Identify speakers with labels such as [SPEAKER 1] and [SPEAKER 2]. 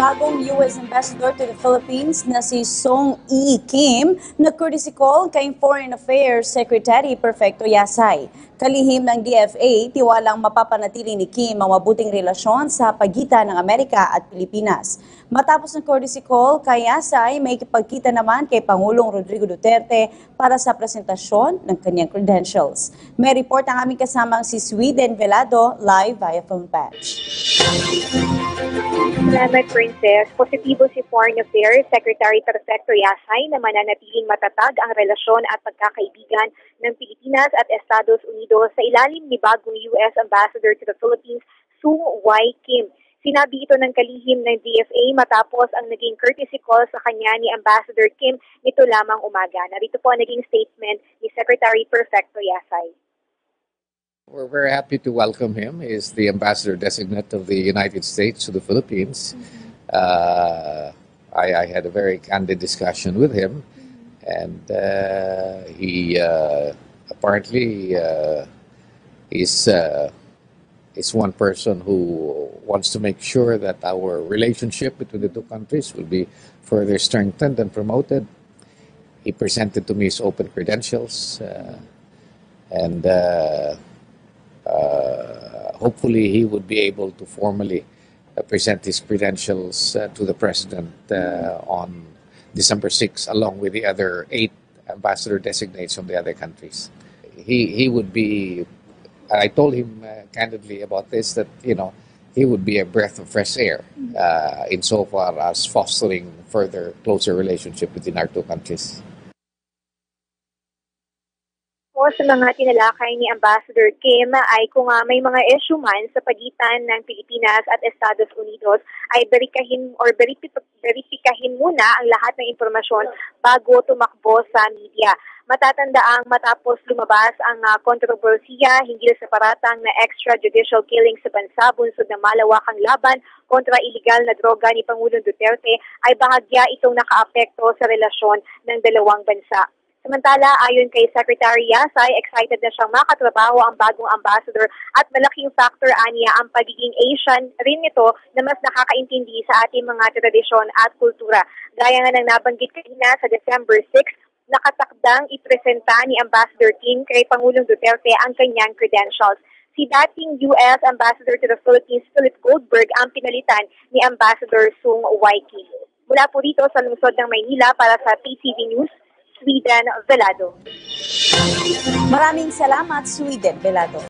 [SPEAKER 1] Bagong US Ambassador to the Philippines na si Song E. Kim nag-courtesy call kay Foreign Affairs Secretary Perfecto Yasay. Kalihim ng DFA, tiwalang mapapanatili ni Kim ang mabuting relasyon sa pagitan ng Amerika at Pilipinas. Matapos ng courtesy call kay Yasay, may kipagkita naman kay Pangulong Rodrigo Duterte para sa presentasyon ng kanyang credentials. May report ang aming kasamang si Sweden Velado live via phone patch.
[SPEAKER 2] Salamat, Princess. Positibo si Foreign Affairs Secretary Perfecto Yasay na mananatiling matatag ang relasyon at pagkakaibigan ng Pilipinas at Estados Unidos sa ilalim ni bagong US Ambassador to the Philippines, Song Y. Kim. Sinabi ito ng kalihim ng DFA matapos ang naging courtesy call sa kanya ni Ambassador Kim nito lamang umaga. Narito po ang naging statement ni Secretary Perfecto Yasay.
[SPEAKER 3] We're very happy to welcome him. He's the ambassador-designate of the United States to the Philippines. I had a very candid discussion with him, and he apparently is one person who wants to make sure that our relationship between the two countries will be further strengthened and promoted. He presented to me his open credentials, and hopefully he would be able to formally present his credentials to the President on December 6, along with the other 8 ambassador designates from the other countries. He would be, I told him candidly about this, that, you know, he would be a breath of fresh air insofar as fostering further closer relationship between our two countries.
[SPEAKER 2] Sa mga tinalakay ni Ambassador Kim ay kung may mga issue man sa pagitan ng Pilipinas at Estados Unidos ay verifikahin muna ang lahat ng impormasyon bago tumakbo sa media. Matatandaang matapos lumabas ang kontrobersiya hinggil sa paratang na extrajudicial killing sa bansa bunsod ng malawakang laban kontra iligal na droga ni Pangulong Duterte ay bahagya itong nakaapekto sa relasyon ng dalawang bansa. Samantala, ayon kay Secretary Yasay, excited na siyang makatrabaho ang bagong ambassador at malaking factor aniya ang pagiging Asian rin nito na mas nakakaintindi sa ating mga tradisyon at kultura. Gaya nga ng nabanggit kanina sa December 6, nakatakdang ipresenta ni Ambassador Kim kay Pangulong Duterte ang kanyang credentials. Si dating US Ambassador to the Philippines, Philip Goldberg, ang pinalitan ni Ambassador Song Y. Kim. Mula po dito sa lungsod ng Maynila para sa PTV News, Sweden Velado.
[SPEAKER 1] Maraming salamat, Sweden Velado.